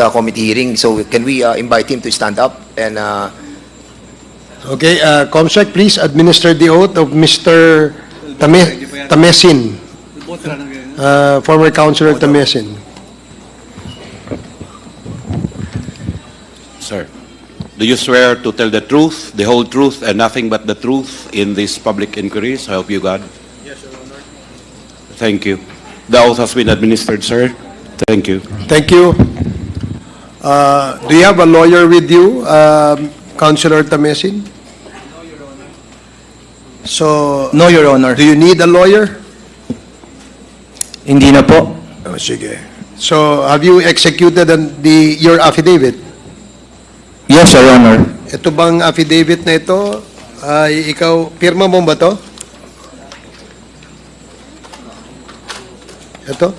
committee hearing. So can we invite him to stand up and Okay, Comsec, please administer the oath of Mr. Tamesin, former Councilor Tamesin. Sir, do you swear to tell the truth, the whole truth, and nothing but the truth in these public inquiries? I hope you, God. Yes, Your Honor. Thank you. The oath has been administered, sir. Thank you. Thank you. Do you have a lawyer with you, Councilor Tamesin? So, No, Your Honor. do you need a lawyer? Hindi na po. Oh, sige. So, have you executed your affidavit? Yes, Your Honor. Ito bang affidavit na ito, ay ikaw, pirma mo ba to? Ito?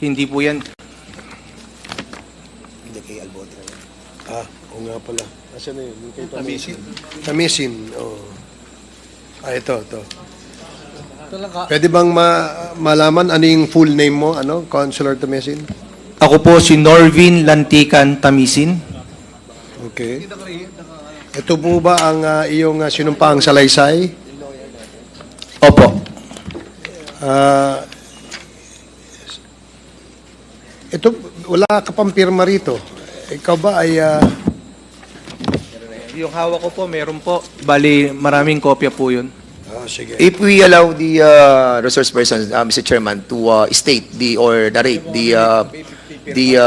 Hindi po yan. hindi kay Albotra? Oo nga pala. Nasaan na yun? Tamisin. Tamisin, oo. Ito. Pwede bang malaman ano yung full name mo, Councilor Tamisin? Ako po si Norvin Lantican Tamisin. Okay. Ito po ba ang iyong sinumpaang salaysay? Opo. Ito, wala ka pang pirma rito. Ikaw ba ay... Yung hawak ko po, meron po. Bali, maraming kopya po yun. sige. If we allow the resource person, Mr. Chairman, to state or narrate the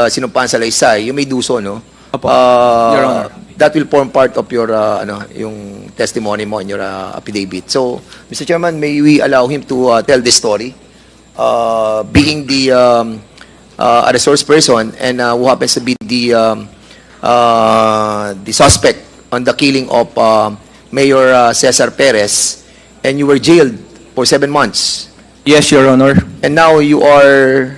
sinumpaan salaysay, you may do so, no? Opo. Your Honor. That will form part of your yung testimony mo in your affidavit. So, Mr. Chairman, may we allow him to tell the story, being the a resource person and who happens to be the suspect on the killing of Mayor Cesar Perez, and you were jailed for 7 months. Yes, Your Honor. And now you are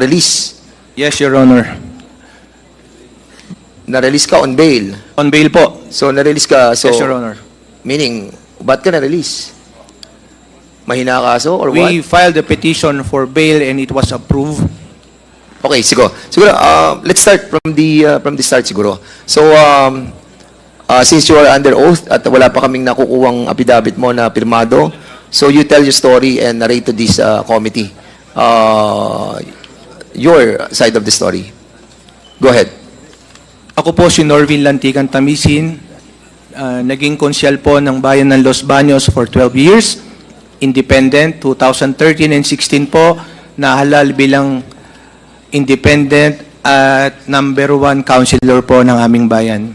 released. Yes, Your Honor. Na-release ka on bail. On bail po. So, na-release ka. So, Yes, Your Honor. meaning, ba't ka na-release? Mahina ka kaso or what? We filed a petition for bail and it was approved. Okay, siguro. Let's start from the start siguro. So, since you are under oath at wala pa kaming nakukuhang affidavit mo na pirmado, so you tell your story and narrate to this committee your side of the story. Go ahead. Ako po si Norvin Lantican Tamisin, naging konsyal po ng Bayan ng Los Baños for 12 years, independent, 2013 and 16 po, nahalal bilang independent at number 1 councilor po ng aming bayan.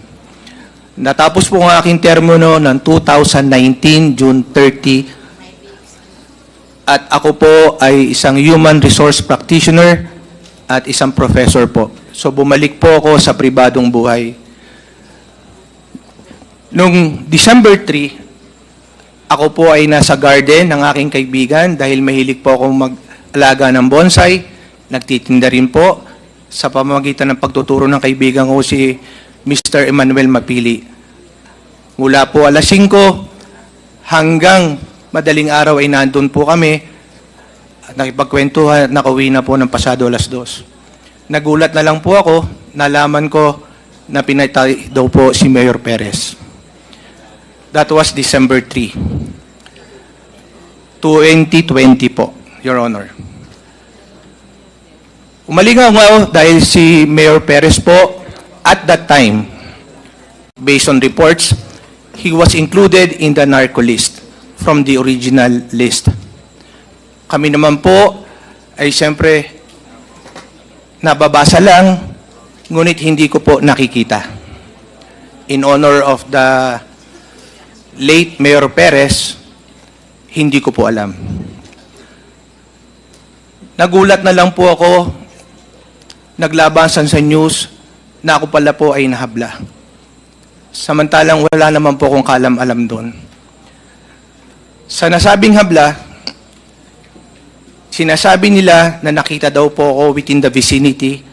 Natapos po ang aking termo ng 2019, June 30, at ako po ay isang human resource practitioner at isang professor po. So bumalik po ako sa pribadong buhay. Noong December 3, ako po ay nasa garden ng aking kaibigan dahil mahilig po akong mag-alaga ng bonsai. Nagtitinda rin po sa pamamagitan ng pagtuturo ng kaibigan ko si Mr. Emmanuel Mapili. Mula po alas 5 hanggang madaling araw ay nandun po kami at nakipagkwentuhan at nakauwi na po ng pasado alas 2. Nagulat na lang po ako, nalaman ko na pinatay daw po si Mayor Perez. That was December 3, 2020 po, Your Honor. Umalingaw ako dahil si Mayor Perez po, at that time, based on reports, he was included in the narco list from the original list. Kami naman po ay siyempre nababasa lang, ngunit hindi ko po nakikita. In honor of the late Mayor Perez, hindi ko po alam. Nagulat na lang po ako, naglabasan sa news na ako pala po ay nahabla. Samantalang wala naman po akong kalam-alam doon. Sa nasabing habla, sinasabi nila na nakita daw po ako within the vicinity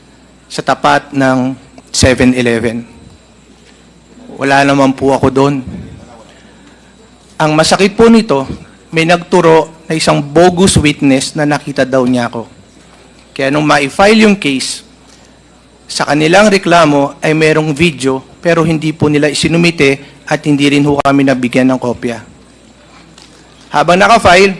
sa tapat ng 7-Eleven. Wala naman po ako doon. Ang masakit po nito, may nagturo na isang bogus witness na nakita daw niya ako. Kaya nung ma-file yung case, sa kanilang reklamo ay merong video pero hindi po nila isinumite at hindi rin ho kami nabigyan ng kopya. Habang naka-file,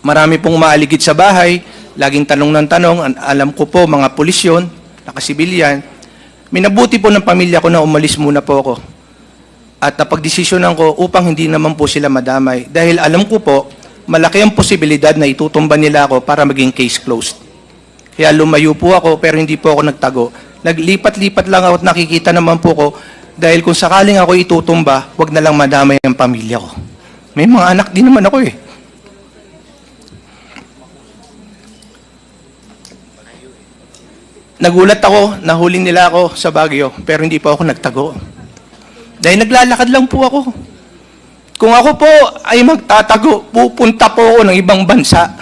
marami pong maaligid sa bahay, laging tanong ng tanong, alam ko po mga pulis yun, nakasibilyan. Minabuti po ng pamilya ko na umalis muna po ako. At napagdesisyonan ko upang hindi naman po sila madamay. Dahil alam ko po, malaki ang posibilidad na itutumba nila ako para maging case closed. Kaya lumayo po ako pero hindi po ako nagtago. Naglipat-lipat lang ako at nakikita naman po ko dahil kung sakaling ako itutumba, wag na lang madamay ang pamilya ko. May mga anak din naman ako eh. Nagulat ako, nahuling nila ako sa Baguio, pero hindi pa ako nagtago. Dahil naglalakad lang po ako. Kung ako po ay magtatago, pupunta po ako ng ibang bansa.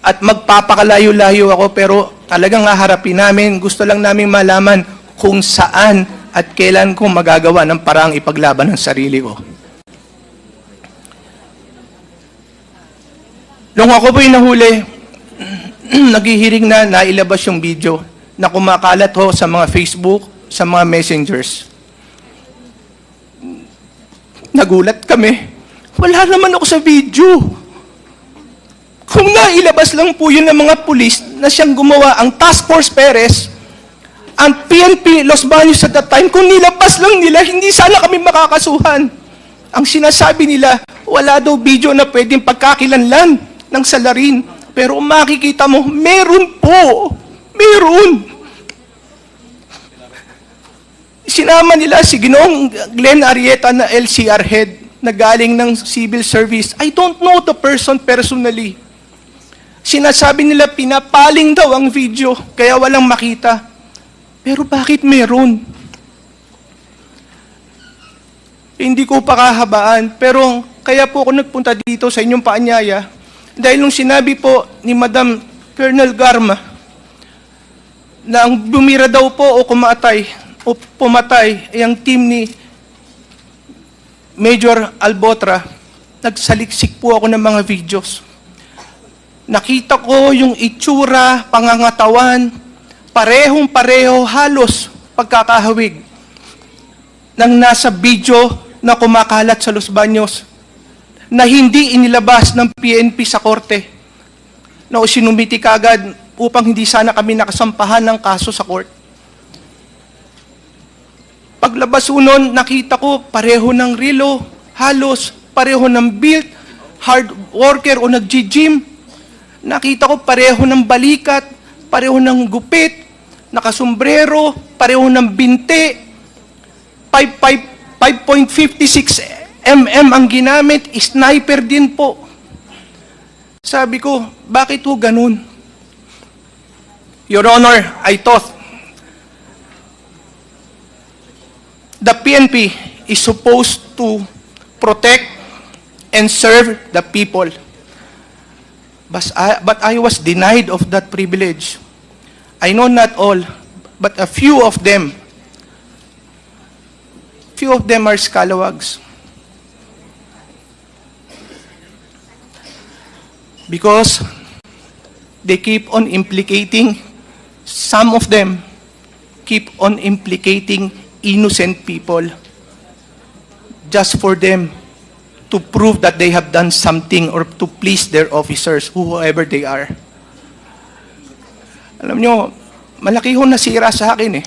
At magpapakalayo-layo ako, pero talagang haharapin namin, gusto lang namin malaman kung saan at kailan ko magagawa ng parang ipaglaban ng sarili ko. Nung ako po'y nahuli, naghihiring na nailabas yung video na kumakalat ho sa mga Facebook, sa mga messengers. Nagulat kami. Wala naman ako sa video. Kung nailabas lang po yun ng mga pulis na siyang gumawa ang Task Force Perez, ang PNP Los Baños at that time, kung nilabas lang nila, hindi sana kami makakasuhan. Ang sinasabi nila, wala daw video na pwedeng pagkakilanlan ng salarin. Pero kung makikita mo, meron po. Meron. Sinama nila si Ginoong Glenn Arrieta na LCR head na galing ng civil service. I don't know the person personally. Sinasabi nila pinapaling daw ang video, kaya walang makita. Pero bakit meron? Hindi ko pa kahabaan, pero kaya po ako nagpunta dito sa inyong paanyaya. Dahil nung sinabi po ni Madam Colonel Garma na ang bumira daw po o pumatay ay ang team ni Major Albotra, nagsaliksik po ako ng mga videos. Nakita ko yung itsura, pangangatawan, parehong-pareho halos pagkakahawig ng nasa video na kumakalat sa Los Baños na hindi inilabas ng PNP sa korte na sinumiti kaagad upang hindi sana kami nakasampahan ng kaso sa court. Paglabas unon, nakita ko pareho ng relo, halos pareho ng built, hard worker o nag-gym. Nakita ko pareho ng balikat, pareho ng gupit, nakasombrero, pareho ng binte, 5.56 mm ang ginamit, sniper din po. Sabi ko, bakit ho ganun? Your Honor, I thought the PNP is supposed to protect and serve the people. But I was denied of that privilege. I know not all, but a few of them are scalawags. Because they keep on implicating, some of them keep on implicating innocent people just for them to prove that they have done something or to please their officers, whoever they are. Alam nyo, malaki ho nasira sa akin eh.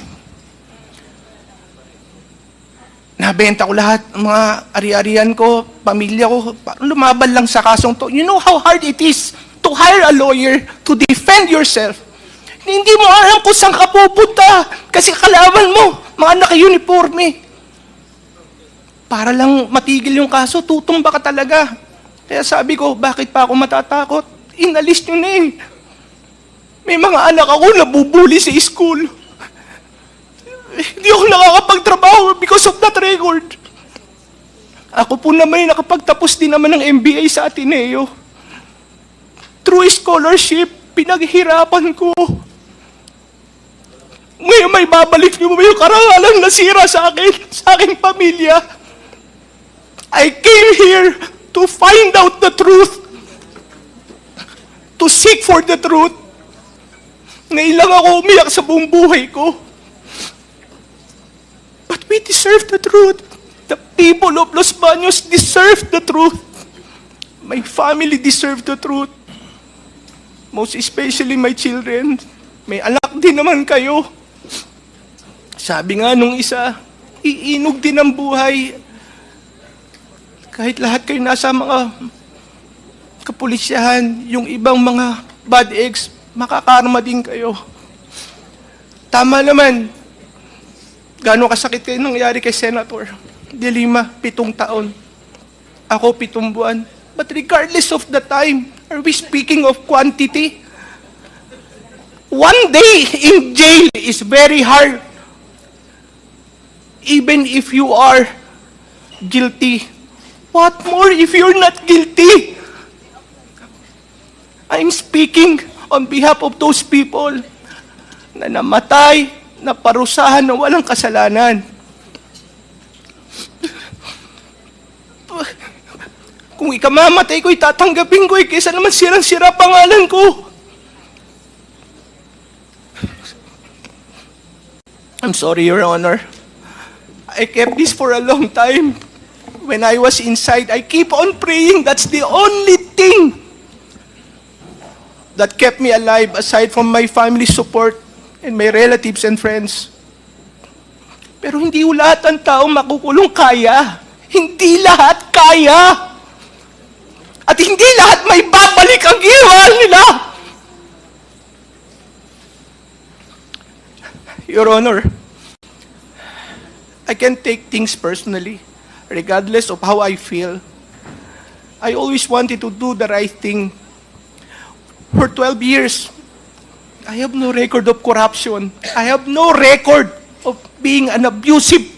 Nabenta ko lahat, mga ari-arian ko, pamilya ko, lumaban lang sa kasong to. You know how hard it is to hire a lawyer to defend yourself. Hindi mo alam kung saan ka pupunta kasi kalaban mo, mga naka-uniforme. Para lang matigil yung kaso, tutumba ka talaga. Kaya sabi ko, bakit pa ako matatakot? Inalis nyo na eh. May mga anak ako nabubuli sa school. Hindi ako nakakapagtrabaho because of that record. Ako po naman nakapagtapos din naman ng MBA sa Ateneo. Through scholarship, pinaghirapan ko. Ngayon may babalik niyo ba yung karangalang nasira sa akin, sa aking pamilya? I came here to find out the truth. to seek for the truth. Ngayon lang ako umiyak sa buong buhay ko. But we deserve the truth. The people of Los Baños deserve the truth. My family deserve the truth. Most especially my children. May anak din naman kayo. Sabi nga nung isa, iinog din ang buhay. Kahit lahat kayo nasa mga kapulisyahan, yung ibang mga bad eggs, makakarma din kayo. Tama naman. Gano'ng kasakit kayo nangyari kay Senator De Lima, 7 taon. Ako, 7 buwan. But regardless of the time, are we speaking of quantity? One day in jail is very hard. Even if you are guilty. What more if you're not guilty? I'm speaking on behalf of those people na namatay, na parusahan na walang kasalanan. Kung ikamamatay ko, itatanggapin ko kaysa naman sirang-sira pangalan ko. I'm sorry, Your Honor. I kept this for a long time. When I was inside, I keep on praying. That's the only thing that kept me alive aside from my family support and my relatives and friends. Pero hindi lahat ng tao makukulong kaya. Hindi lahat kaya. At hindi lahat may babalik ang ginawa nila. Your Honor, I can take things personally, regardless of how I feel. I always wanted to do the right thing. For 12 years, I have no record of corruption. I have no record of being an abusive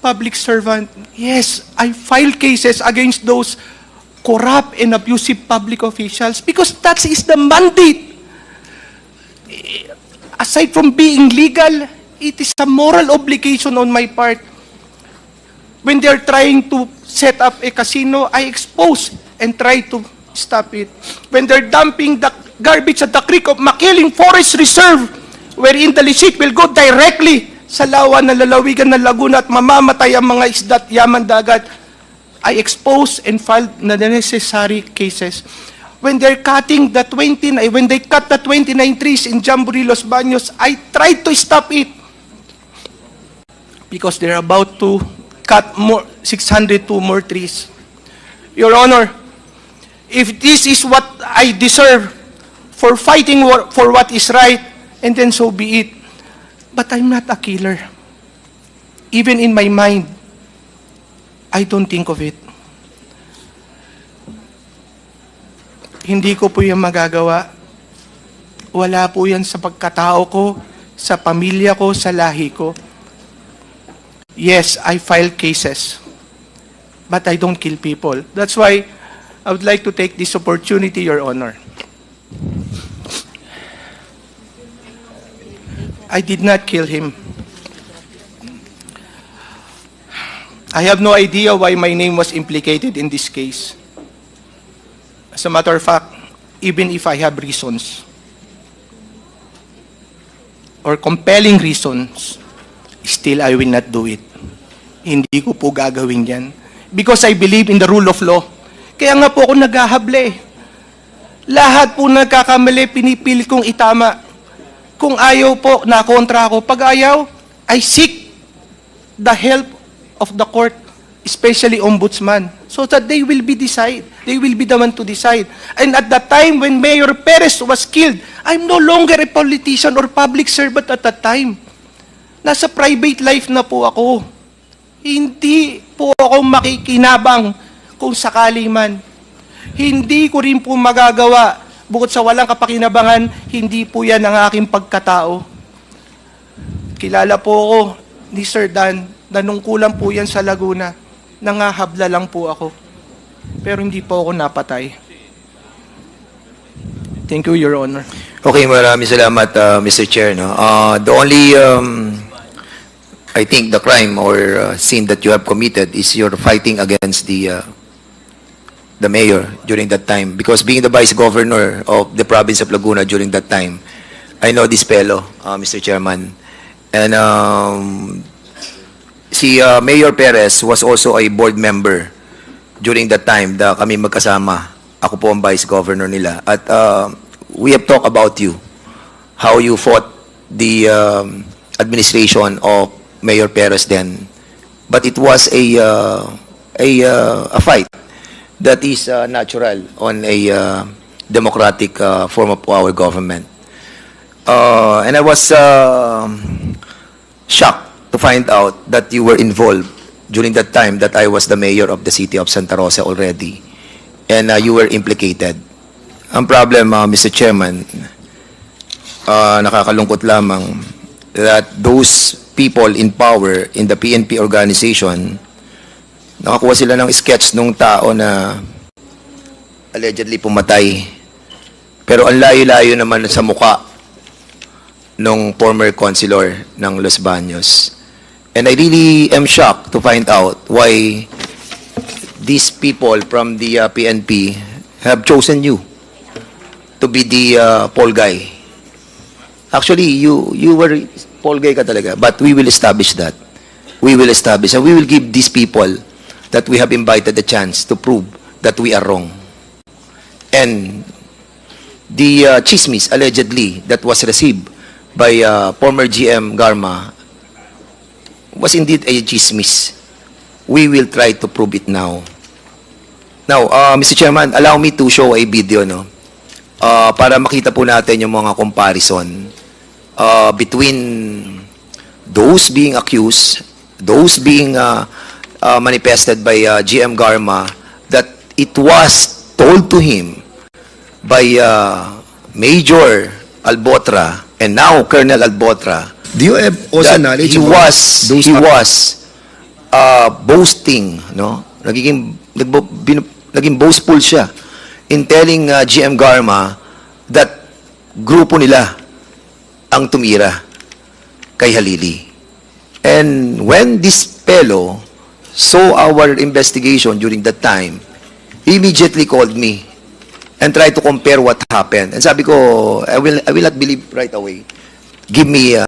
public servant. Yes, I filed cases against those corrupt and abusive public officials because that is the mandate. Aside from being legal, it is a moral obligation on my part. When they're trying to set up a casino, I expose and try to stop it. When they're dumping the garbage at the creek of Makiling Forest Reserve, wherein the receipt will go directly sa lawa ng lalawigan ng Laguna at mamamatay ang mga isda at yaman dagat, I expose and filed na the necessary cases. When they're cutting the when they cut the 29 trees in Jamboree Los Baños, I tried to stop it because they're about to cut 602 more trees. Your Honor, if this is what I deserve for fighting for what is right, and then so be it. But I'm not a killer. Even in my mind, I don't think of it. Hindi ko po yan magagawa. Wala po yan sa pagkatao ko, sa pamilya ko, sa lahi ko. Yes, I file cases. But I don't kill people. That's why I would like to take this opportunity, Your Honor. I did not kill him. I have no idea why my name was implicated in this case. As a matter of fact, even if I have reasons or compelling reasons, still I will not do it. Hindi ko po gagawin yan. Because I believe in the rule of law. Kaya nga po ako naghahable eh. Lahat po nagkakamali, pinipilit kong itama. Kung ayaw po, nakontra ako. Pag ayaw, I seek the help of the court, especially ombudsman, so that they will be the one to decide. And at the time when Mayor Perez was killed, I'm no longer a politician or public servant at that time. Nasa private life na po ako. Hindi po ako makikinabang kung sakali man. Hindi ko rin po magagawa. Bukod sa walang kapakinabangan, hindi po yan ang aking pagkatao. Kilala po ako ni Sir Dan, nanungkulan po yan sa Laguna. Nangahabla lang po ako. Pero hindi po ako napatay. Thank you, Your Honor. Okay, maraming salamat, Mr. Chair. No? The only, I think, the crime or sin that you have committed is you're fighting against the the mayor during that time because being the vice governor of the province of Laguna during that time, I know this fellow, Mr. Chairman. And si Mayor Perez was also a board member during that time da kami magkasama. Ako po ang vice governor nila. At we have talked about you, how you fought the administration of Mayor Perez then. But it was a fight that is natural on a democratic form of our government. And I was shocked to find out that you were involved during that time that I was the mayor of the city of Santa Rosa already. And you were implicated. Ang problem, Mr. Chairman, nakakalungkot lamang that those people in power in the PNP organization, nakakuha sila ng sketch nung tao na allegedly pumatay. Pero ang layo-layo naman sa muka nung former councilor ng Los Baños. And I really am shocked to find out why these people from the PNP have chosen you to be the poll guy. Actually, you were poll guy ka talaga, but we will establish that. We will establish, and we will give these people that we have invited the chance to prove that we are wrong. And the chismis, allegedly, that was received by former GM Garma was indeed a chismis. We will try to prove it now. Now, Mr. Chairman, allow me to show a video, no? Para makita po natin yung mga comparison between those being accused, those being manifested by GM Garma, that it was told to him by Major Albotra and now Colonel Albotra. Do you have also that knowledge he about was those boasting, no? Naging boastful siya in telling GM Garma that grupo nila ang tumira kay Halili. And when this fellow saw our investigation during that time, he immediately called me and tried to compare what happened. And sabi ko, I will not believe right away. Give me